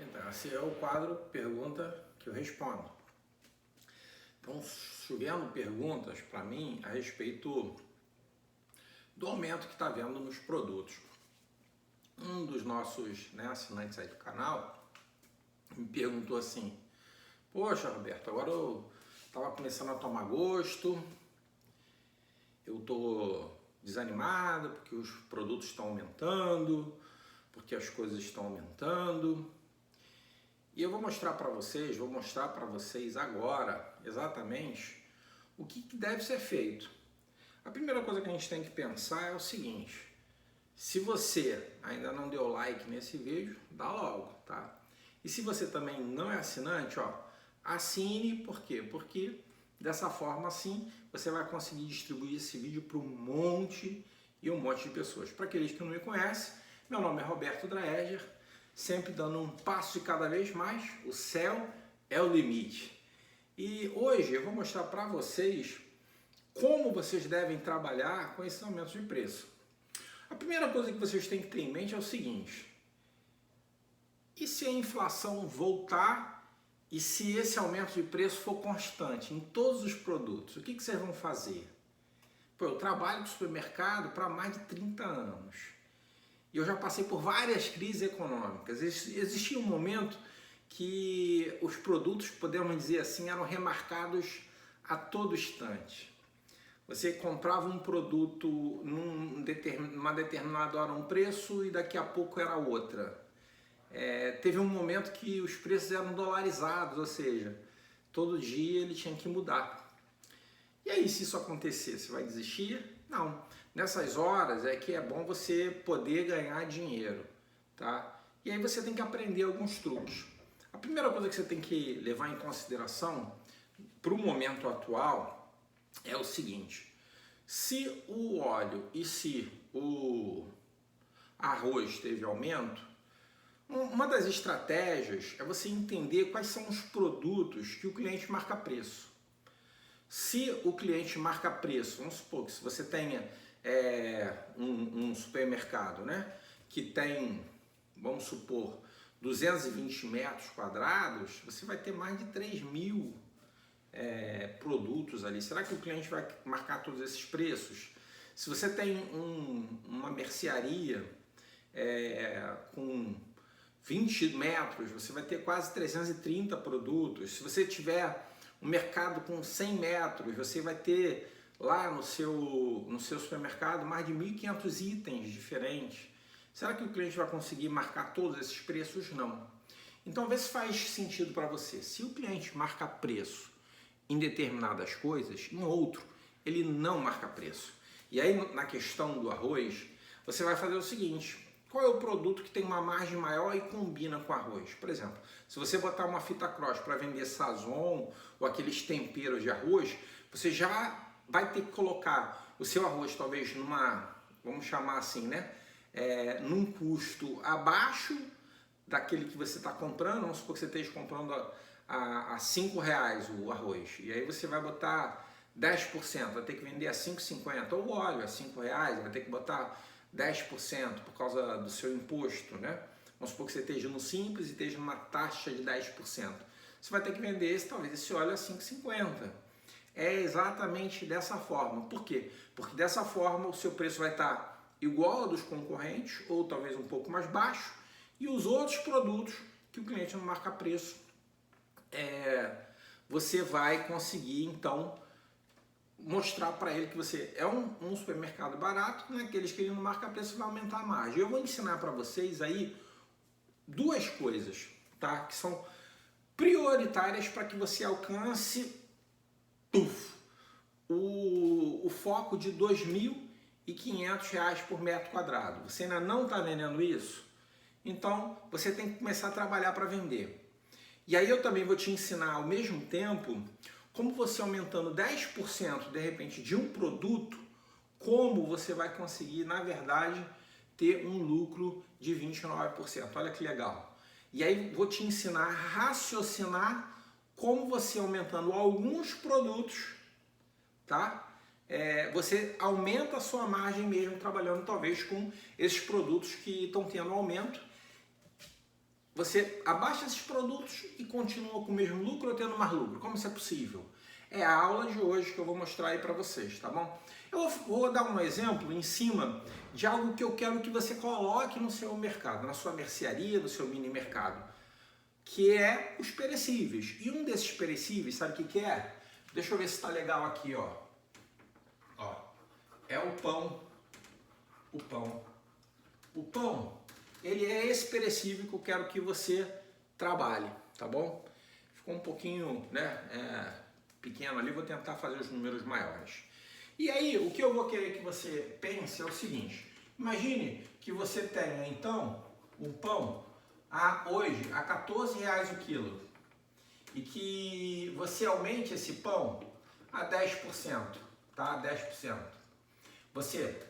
Então, esse é o quadro Pergunta que eu respondo. Então, chovendo perguntas para mim a respeito do aumento que está havendo nos produtos. Um dos nossos assinantes aí do canal me perguntou assim: poxa, Roberto, agora eu estava começando a tomar gosto, eu estou desanimado porque os produtos estão aumentando, porque as coisas estão aumentando. E eu vou mostrar para vocês agora exatamente o que deve ser feito. A primeira coisa que a gente tem que pensar é o seguinte: se você ainda não deu like nesse vídeo, dá logo, tá? E se você também não é assinante, assine. Por quê? Porque dessa forma assim você vai conseguir distribuir esse vídeo para um monte de pessoas. Para aqueles que não me conhecem, meu nome é Roberto Draeger, sempre dando um passo de cada vez mais, o céu é o limite. E hoje eu vou mostrar para vocês como vocês devem trabalhar com esse aumento de preço. A primeira coisa que vocês têm que ter em mente é o seguinte: e se a inflação voltar e se esse aumento de preço for constante em todos os produtos, o que vocês vão fazer? Pô, eu trabalho com supermercado para mais de 30 anos. E eu já passei por várias crises econômicas. Existia um momento que os produtos, podemos dizer assim, eram remarcados a todo instante. Você comprava um produto numa determinada hora um preço e daqui a pouco era outra. Teve um momento que os preços eram dolarizados, ou seja, todo dia ele tinha que mudar. E aí, se isso acontecer, você vai desistir? Não. Nessas horas é que é bom você poder ganhar dinheiro, tá? E aí você tem que aprender alguns truques. A primeira coisa que você tem que levar em consideração para o momento atual é o seguinte: se o óleo e se o arroz teve aumento, uma das estratégias é você entender quais são os produtos que o cliente marca preço. Se o cliente marca preço, vamos supor que se você tenha um supermercado, que tem, vamos supor, 220 metros quadrados, você vai ter mais de 3.000 produtos ali. Será que o cliente vai marcar todos esses preços? Se você tem uma mercearia com 20 metros, você vai ter quase 330 produtos. Se você tiver um mercado com 100 metros, você vai ter lá no seu supermercado mais de 1.500 itens diferentes. Será que o cliente vai conseguir marcar todos esses preços? Não. Então, vê se faz sentido para você. Se o cliente marca preço em determinadas coisas, em outro, ele não marca preço. E aí, na questão do arroz, você vai fazer o seguinte: qual é o produto que tem uma margem maior e combina com arroz? Por exemplo, se você botar uma fita cross para vender sazon ou aqueles temperos de arroz, você já vai ter que colocar o seu arroz talvez vamos chamar assim, num custo abaixo daquele que você está comprando. Vamos supor que você esteja comprando a R$5 o arroz, e aí você vai botar 10%, vai ter que vender a R$5,50, ou o óleo a R$5, vai ter que botar 10% por causa do seu imposto, Vamos supor que você esteja no Simples e esteja numa taxa de 10%. Você vai ter que vender talvez esse óleo a R$5,50. É exatamente dessa forma. Por quê? Porque dessa forma o seu preço vai estar igual ao dos concorrentes, ou talvez um pouco mais baixo, e os outros produtos que o cliente não marca preço, você vai conseguir então mostrar para ele que você é um supermercado barato, naqueles que ele não marca preço vai aumentar a margem. Eu vou ensinar para vocês aí duas coisas, tá? Que são prioritárias para que você alcance o foco de R$2.500 por metro quadrado. Você ainda não está vendendo isso? Então você tem que começar a trabalhar para vender. E aí eu também vou te ensinar ao mesmo tempo como você, aumentando 10% de repente de um produto, como você vai conseguir, na verdade, ter um lucro de 29%. Olha que legal. E aí vou te ensinar a raciocinar como você, aumentando alguns produtos, tá? Você aumenta a sua margem mesmo trabalhando talvez com esses produtos que estão tendo aumento. você abaixa esses produtos e continua com o mesmo lucro ou tendo mais lucro? Como isso é possível? É a aula de hoje que eu vou mostrar aí para vocês, tá bom? Eu vou dar um exemplo em cima de algo que eu quero que você coloque no seu mercado, na sua mercearia, no seu mini mercado, que é os perecíveis. E um desses perecíveis, sabe o que é? Deixa eu ver se está legal aqui, ó. Ó, é o pão. O pão. O pão, ele é esse perecível que eu quero que você trabalhe, tá bom? Ficou um pouquinho, né, pequeno ali, vou tentar fazer os números maiores. E aí, o que eu vou querer que você pense é o seguinte: imagine que você tenha, então, um pão hoje a R$14 o quilo e que você aumente esse pão a 10%, tá? 10%. Você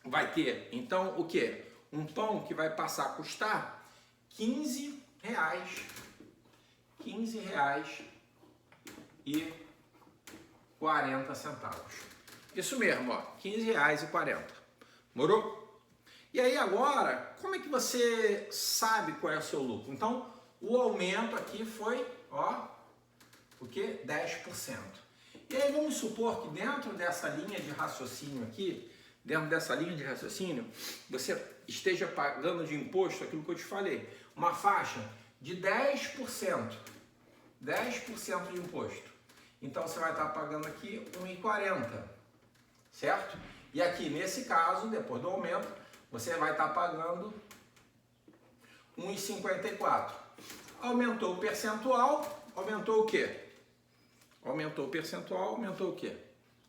vai ter, então, o quê? Um pão que vai passar a custar R$15. R$15,40. Isso mesmo, ó, R$15,40. Morou? E aí agora, como é que você sabe qual é o seu lucro? Então, o aumento aqui foi, ó, o quê? 10%. E aí vamos supor que dentro dessa linha de raciocínio aqui, você esteja pagando de imposto aquilo que eu te falei, uma faixa de 10%. 10% de imposto. Então você vai estar pagando aqui R$1,40, certo? E aqui nesse caso, depois do aumento, você vai estar pagando R$1,54. Aumentou o percentual, aumentou o quê? Aumentou o percentual, aumentou o quê?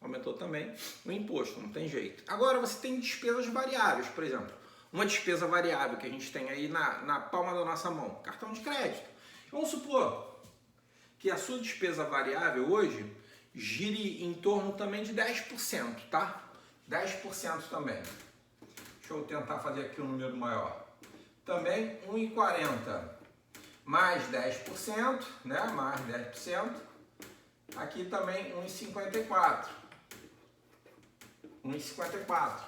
Aumentou também o imposto, não tem jeito. Agora você tem despesas variáveis, por exemplo. Uma despesa variável que a gente tem aí na palma da nossa mão, cartão de crédito. Vamos supor que a sua despesa variável hoje gire em torno também de 10%, tá? 10% também. Deixa eu tentar fazer aqui um número maior. Também R$1,40 mais 10%, né? Mais 10%. Aqui também R$1,54. R$1,54.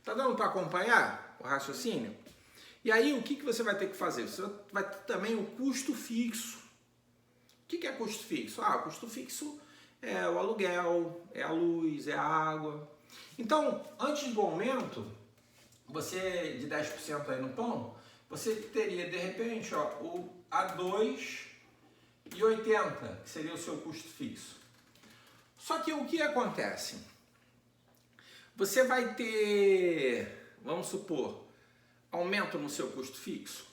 Tá dando para acompanhar o raciocínio? E aí o que você vai ter que fazer? Você vai ter também o custo fixo. O que é custo fixo? O custo fixo é o aluguel, é a luz, é a água. Então, antes do aumento, você de 10% aí no pão, você teria de repente, ó, o R$2,80, que seria o seu custo fixo. Só que o que acontece? Você vai ter, vamos supor, aumento no seu custo fixo?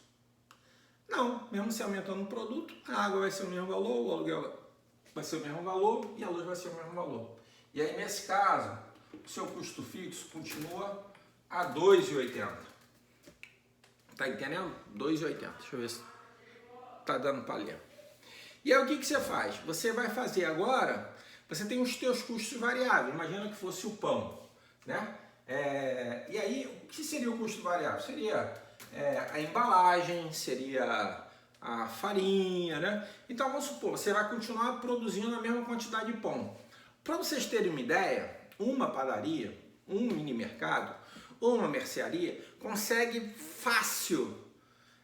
Não, mesmo se aumentando o produto, a água vai ser o mesmo valor, o aluguel vai ser o mesmo valor e a luz vai ser o mesmo valor. E aí, nesse caso, o seu custo fixo continua a R$2,80. Tá entendendo? R$2,80. Deixa eu ver se tá dando para ler. E aí, o que você faz? Você vai fazer agora, você tem os teus custos variáveis. Imagina que fosse o pão, né? E aí, o que seria o custo variável? Seria a embalagem, seria a farinha, né? Então vamos supor, você vai continuar produzindo a mesma quantidade de pão. Para vocês terem uma ideia, uma padaria, um mini mercado, uma mercearia consegue fácil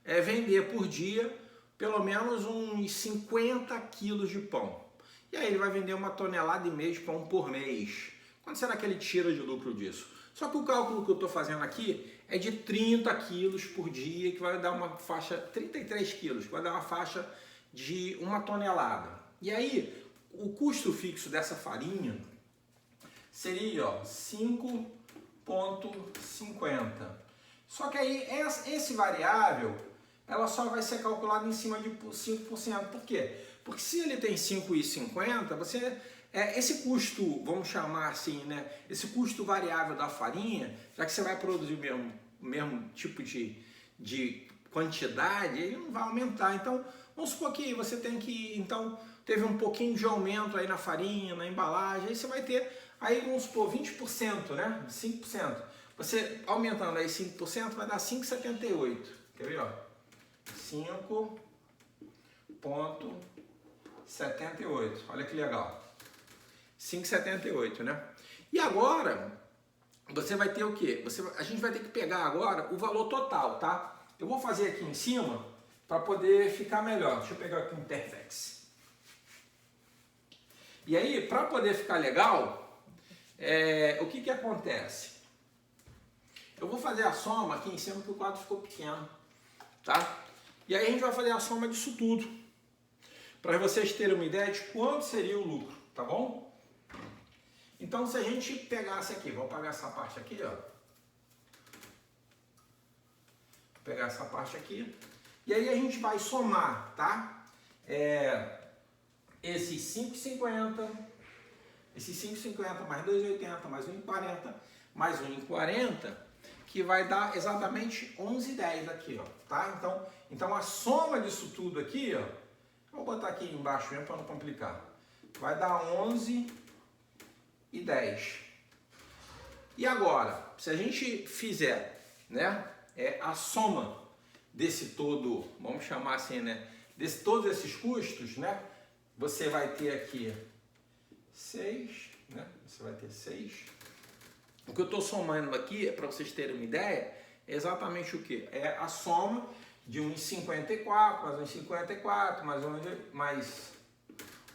vender por dia pelo menos uns 50 quilos de pão. E aí ele vai vender 1,5 tonelada de pão por mês. Quanto será que ele tira de lucro disso? Só que o cálculo que eu estou fazendo aqui é de 30 quilos por dia, que vai dar uma faixa, 33 quilos, que vai dar uma faixa de 1 tonelada. E aí, o custo fixo dessa farinha seria 5,50. Só que aí, esse variável, ela só vai ser calculada em cima de 5%. Por quê? Porque se ele tem 5,50, você... esse custo, vamos chamar assim, né? Esse custo variável da farinha, já que você vai produzir o mesmo tipo de quantidade, ele não vai aumentar. Então, vamos supor que você tem que, então, teve um pouquinho de aumento aí na farinha, na embalagem, aí você vai ter, aí vamos supor, 20%, né? 5%. Você aumentando aí 5%, vai dar 5,78. Quer ver, ó? 5,78. Olha que legal. 5,78, né? E agora, você vai ter o quê? A gente vai ter que pegar agora o valor total, tá? Eu vou fazer aqui em cima para poder ficar melhor. Deixa eu pegar aqui um Perfex. E aí, para poder ficar legal, o que acontece? Eu vou fazer a soma aqui em cima porque o quadro ficou pequeno, tá? E aí a gente vai fazer a soma disso tudo, para vocês terem uma ideia de quanto seria o lucro, tá bom? Então, se a gente pegasse aqui, vou apagar essa parte aqui, ó. Vou pegar essa parte aqui. E aí a gente vai somar, tá? Esses 5,50, esses 5,50 mais 2,80, mais 1,40, mais 1,40, que vai dar exatamente 11,10 aqui, ó, tá? Então a soma disso tudo aqui, ó, vou botar aqui embaixo mesmo para não complicar, vai dar 11,10. E agora, se a gente fizer, né, a soma desse todo, vamos chamar assim, né, todos esses custos, né, você vai ter aqui 6, né, você vai ter 6. O que eu estou somando aqui, para vocês terem uma ideia, é exatamente o que? É a soma de 1,54 mais 1,54 mais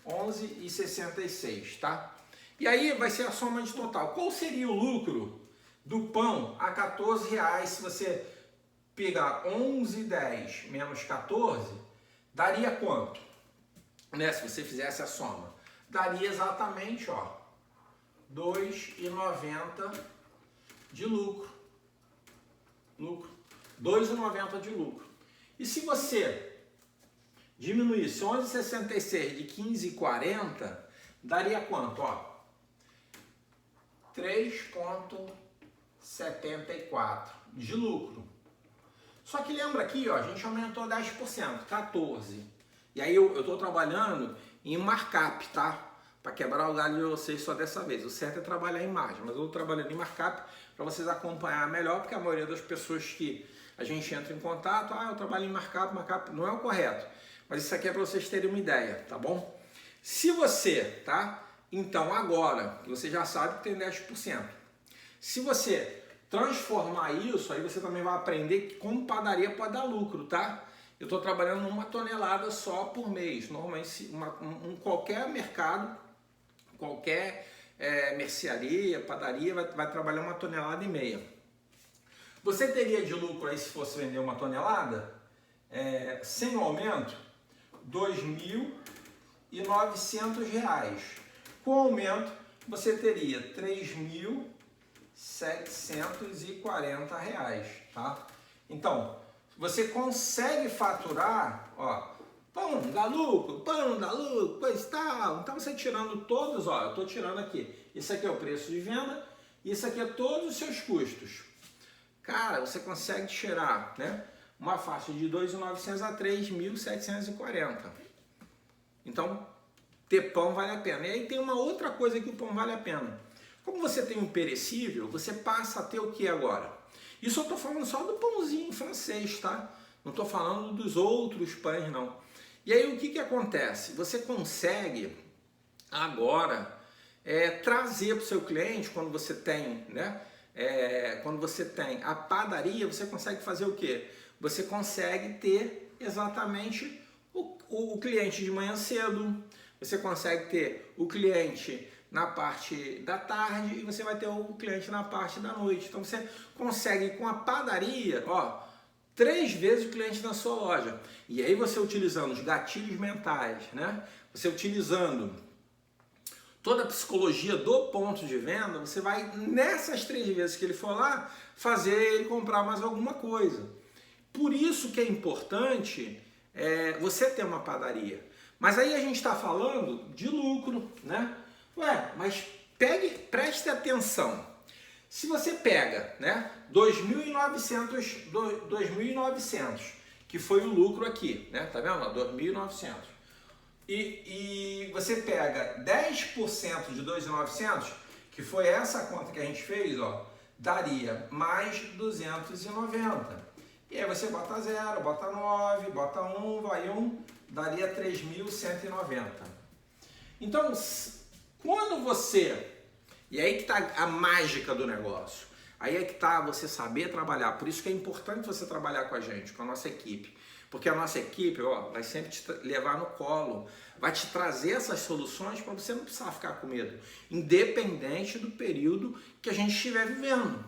11,66, tá? E aí vai ser a soma de total. Qual seria o lucro do pão a R$14 se você pegar 11,10 menos 14, daria quanto? Né, se você fizesse a soma, daria exatamente, ó, 2,90 de lucro. 2,90 de lucro. E se você diminuísse 11,66 de 15,40, daria quanto? Ó, 3,74 de lucro. Só que lembra aqui, ó, a gente aumentou 10%, 14. E aí eu estou trabalhando em markup, tá? Para quebrar o galho de vocês só dessa vez. O certo é trabalhar em margem, mas eu estou trabalhando em markup para vocês acompanhar melhor, porque a maioria das pessoas que a gente entra em contato, eu trabalho em markup não é o correto. Mas isso aqui é para vocês terem uma ideia, tá bom? Se você, tá? Então agora, você já sabe que tem 10%. Se você transformar isso, aí você também vai aprender que como padaria pode dar lucro, tá? Eu estou trabalhando uma tonelada só por mês. Normalmente, qualquer mercado, qualquer mercearia, padaria, vai trabalhar 1,5 toneladas. Você teria de lucro aí, se fosse vender 1 tonelada, sem o aumento, R$2.900. Com aumento, você teria R$3.740, tá? Então, você consegue faturar, ó, pão dá lucro, coisa e tal. Então você tirando todos, ó, eu estou tirando aqui. Isso aqui é o preço de venda, isso aqui é todos os seus custos. Cara, você consegue tirar, né, uma faixa de 2.900 a 3.740. Então, ter pão vale a pena. E aí tem uma outra coisa que o pão vale a pena. Como você tem um perecível, você passa a ter o que agora? Isso eu estou falando só do pãozinho francês, tá? Não estou falando dos outros pães, não. E aí o que acontece? Você consegue agora trazer para o seu cliente, quando você tem, né? Quando você tem a padaria, você consegue fazer o quê? Você consegue ter exatamente o cliente de manhã cedo, você consegue ter o cliente na parte da tarde e você vai ter o cliente na parte da noite. Então você consegue com a padaria, ó, 3 vezes o cliente na sua loja. E aí você utilizando os gatilhos mentais, né? Você utilizando toda a psicologia do ponto de venda, você vai nessas 3 vezes que ele for lá fazer ele comprar mais alguma coisa. Por isso que é importante você ter uma padaria. Mas aí a gente está falando de lucro, né? Ué, mas preste atenção. Se você pega, né, 2.900, que foi o lucro aqui, né? Tá vendo? 2.900. E você pega 10% de 2.900, que foi essa conta que a gente fez, ó, daria mais 290. E aí você bota 0, bota 9, bota 1, vai 1, daria 3.190. Então, quando você... E aí que está a mágica do negócio. Aí é que está você saber trabalhar. Por isso que é importante você trabalhar com a gente, com a nossa equipe. Porque a nossa equipe, ó, vai sempre te levar no colo, vai te trazer essas soluções para você não precisar ficar com medo, independente do período que a gente estiver vivendo.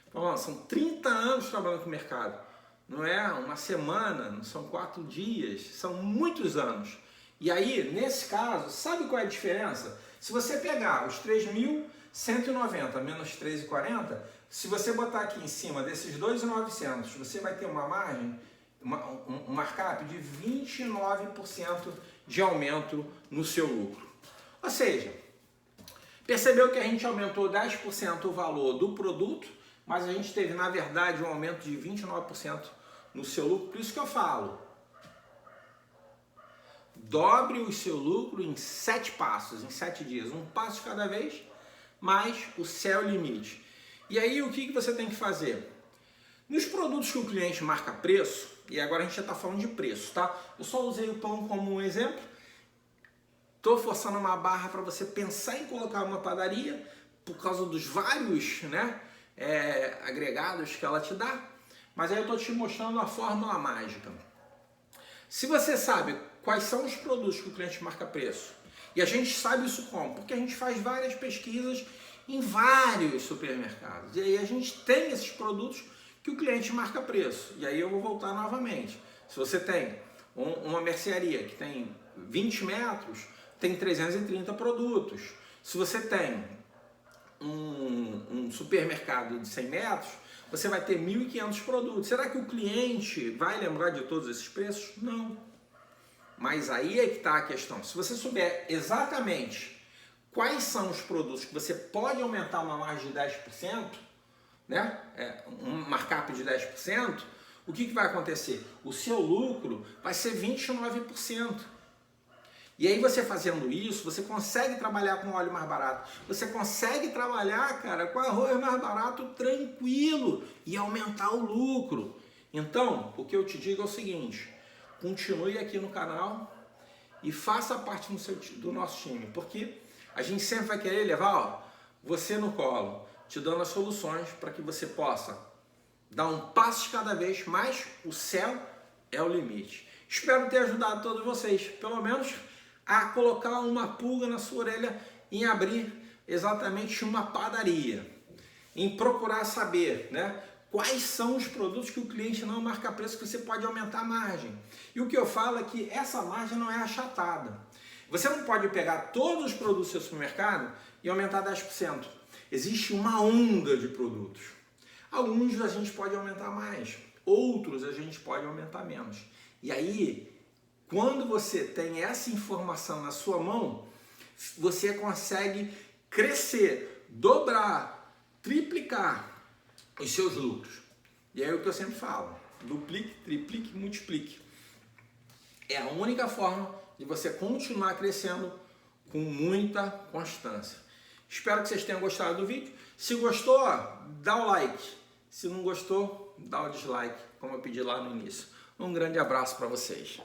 Então, ó, são 30 anos trabalhando com o mercado. Não é uma semana, não são 4 dias, são muitos anos. E aí, nesse caso, sabe qual é a diferença? Se você pegar os 3.190 menos 3.040, se você botar aqui em cima desses 2.900, você vai ter uma margem, um markup de 29% de aumento no seu lucro. Ou seja, percebeu que a gente aumentou 10% o valor do produto, mas a gente teve, na verdade, um aumento de 29% no seu lucro. Por isso que eu falo, dobre o seu lucro em 7 passos, em 7 dias. Um passo cada vez, mas o céu é o limite. E aí o que você tem que fazer? Nos produtos que o cliente marca preço, e agora a gente já está falando de preço, tá? Eu só usei o pão como um exemplo. Estou forçando uma barra para você pensar em colocar uma padaria, por causa dos vários, né, agregados que ela te dá. Mas aí eu estou te mostrando a fórmula mágica. Se você sabe quais são os produtos que o cliente marca preço, e a gente sabe isso como? Porque a gente faz várias pesquisas em vários supermercados. E aí a gente tem esses produtos que o cliente marca preço. E aí eu vou voltar novamente. Se você tem uma mercearia que tem 20 metros, tem 330 produtos. Se você tem um supermercado de 100 metros, você vai ter 1.500 produtos. Será que o cliente vai lembrar de todos esses preços? Não. Mas aí é que está a questão. Se você souber exatamente quais são os produtos que você pode aumentar uma margem de 10%, né? Um markup de 10%, o que vai acontecer? O seu lucro vai ser 29%. E aí você fazendo isso, você consegue trabalhar com óleo mais barato. Você consegue trabalhar, cara, com arroz mais barato tranquilo e aumentar o lucro. Então, o que eu te digo é o seguinte, continue aqui no canal e faça parte do nosso time, porque a gente sempre vai querer levar você no colo, te dando as soluções para que você possa dar um passo de cada vez, mas o céu é o limite. Espero ter ajudado todos vocês, pelo menos a colocar uma pulga na sua orelha em abrir exatamente uma padaria, em procurar saber, né, quais são os produtos que o cliente não marca preço que você pode aumentar a margem. E o que eu falo é que essa margem não é achatada. Você não pode pegar todos os produtos do seu supermercado e aumentar 10%. Existe uma onda de produtos. Alguns a gente pode aumentar mais, outros a gente pode aumentar menos. E aí, quando você tem essa informação na sua mão, você consegue crescer, dobrar, triplicar os seus lucros. E aí é o que eu sempre falo, duplique, triplique, multiplique. É a única forma de você continuar crescendo com muita constância. Espero que vocês tenham gostado do vídeo. Se gostou, dá o like. Se não gostou, dá o dislike, como eu pedi lá no início. Um grande abraço para vocês.